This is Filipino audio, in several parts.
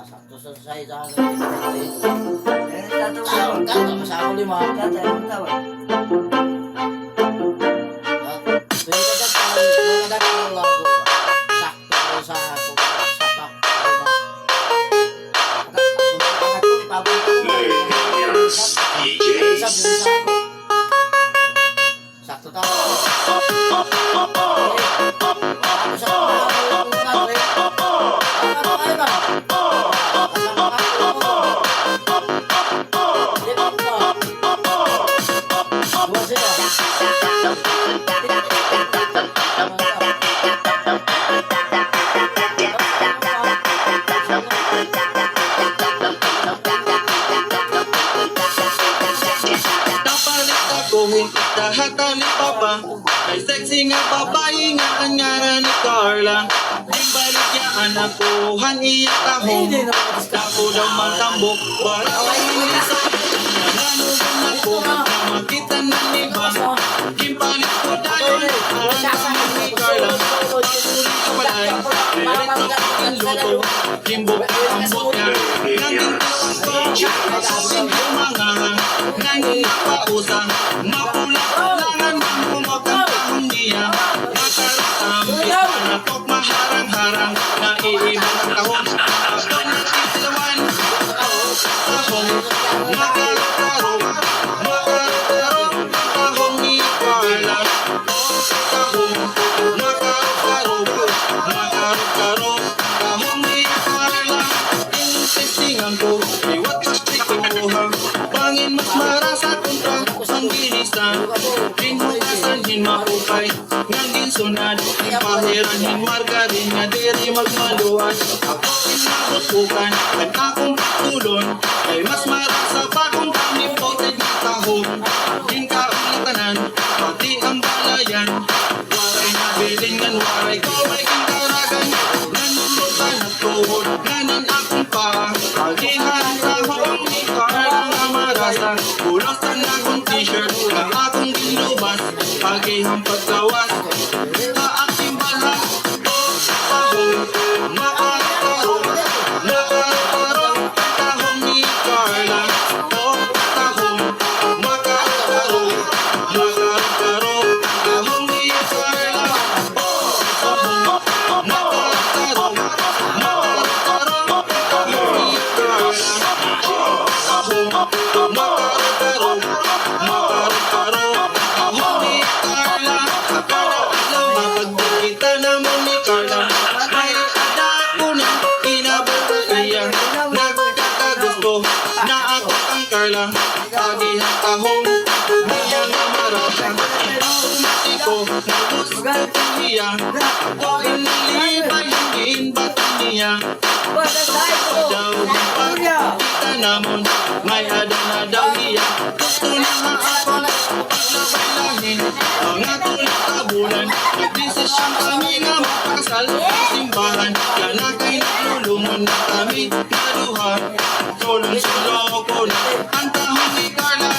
sakto sa size sa akin. Kaya masako 5. Sakto tao. Hata ni Papa ay sexy nga babae nga ang ngara ni Carla. Di baligyan ako han iya tahong ako daw matambok para hindi sa nanugan ako na makita na niba. Kimpalit ko dayon ang ni Carla. Patuloy ka balay direct ako ang luto. Kimbok ang bot niya nandito ako aking humangahan nanging pausang mapula Nakok maharang-harang naiibang ang tahong ako nagtitilawan tahong makarong tahong ni Carla tahong makarong tahong ni Carla inisistingan ko iwat kastikuhan pangin mas marasa kontra ang ginisan pinhukasan hinmahukay ngandin sunad pahiran warga rin nga diri magmaluan ako inabutukan at akong patulon ay mas marasa pa kung kami poted na tahong din ka ang tanan pati ang balayan waray na bilingan waray ko may kintaragan nanulutan at tuhod ganan akong pa agihan tahong ni Carla nga marasa ulosan akong t-shirt na akong ginubas agihang pagkawas Carla, agihang tahong niya nga marasang automatiko, nabusgal ko niya ako inilibay ang ginbatan niya daw ng pagkita namon may adan na daw niya gusto na nga ako paglabay-lahin mga tulang tabulan nagdesisyon kami nga magpakasal sa simbahan kana kay nalulungon na kami naluha solong-solo ko na ang tahong ni Carla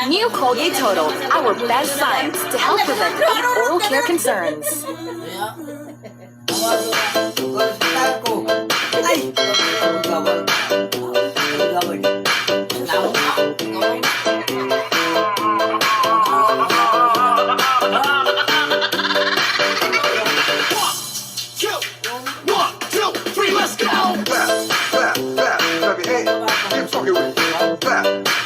New Colgate Total, our best science to help prevent oral care concerns. One, two, three, let's go! hey, get fucking with me. Back.